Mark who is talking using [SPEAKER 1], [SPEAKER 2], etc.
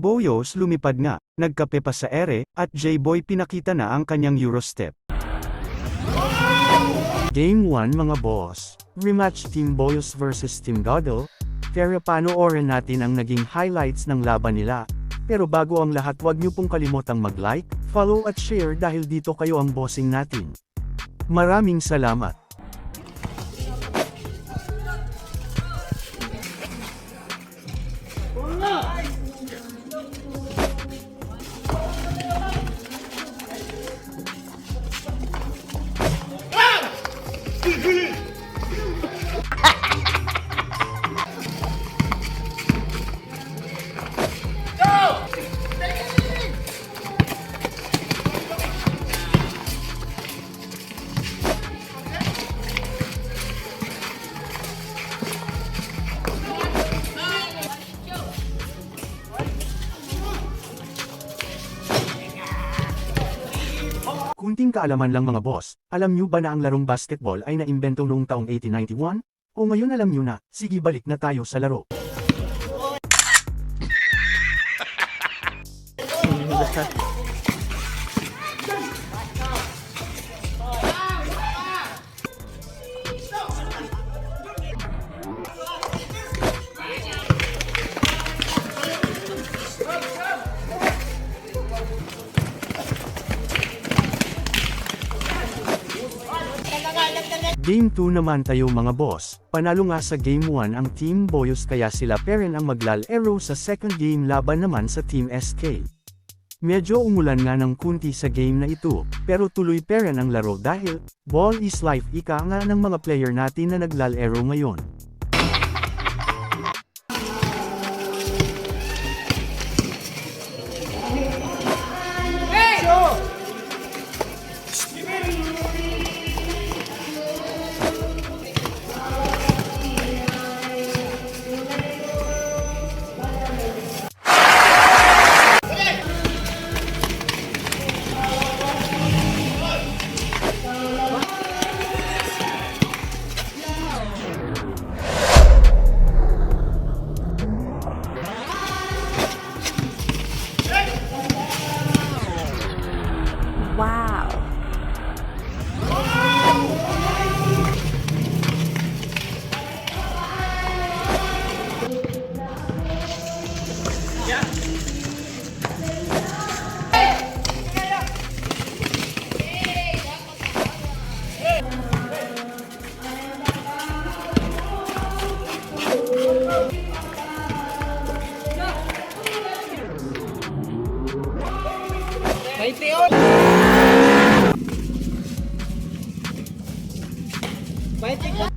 [SPEAKER 1] Boyos lumipad nga, nagkape pa sa ere, at J-Boy pinakita na ang kanyang Eurostep.
[SPEAKER 2] Game 1 mga boss, rematch Team Boyos vs Team Godel, pero panoorin natin ang naging highlights ng laban nila. Pero bago ang lahat, huwag niyo pong kalimutang mag-like, follow at share dahil dito kayo ang bossing natin. Maraming salamat. Kunting kaalaman lang mga boss, alam nyo ba na ang larong basketball ay naimbento noong taong 1891? O ngayon alam nyo na, sige balik na tayo sa laro. Game 2 naman tayo mga boss, panalo nga sa Game 1 ang Team Boyos kaya sila pa rin ang maglalaro sa second game laban naman sa Team SK. Medyo umulan nga ng kunti sa game na ito, pero tuloy pa rin ang laro dahil, ball is life ika nga ng mga player natin na naglalaro ngayon.
[SPEAKER 3] Wow.
[SPEAKER 4] Vai ter que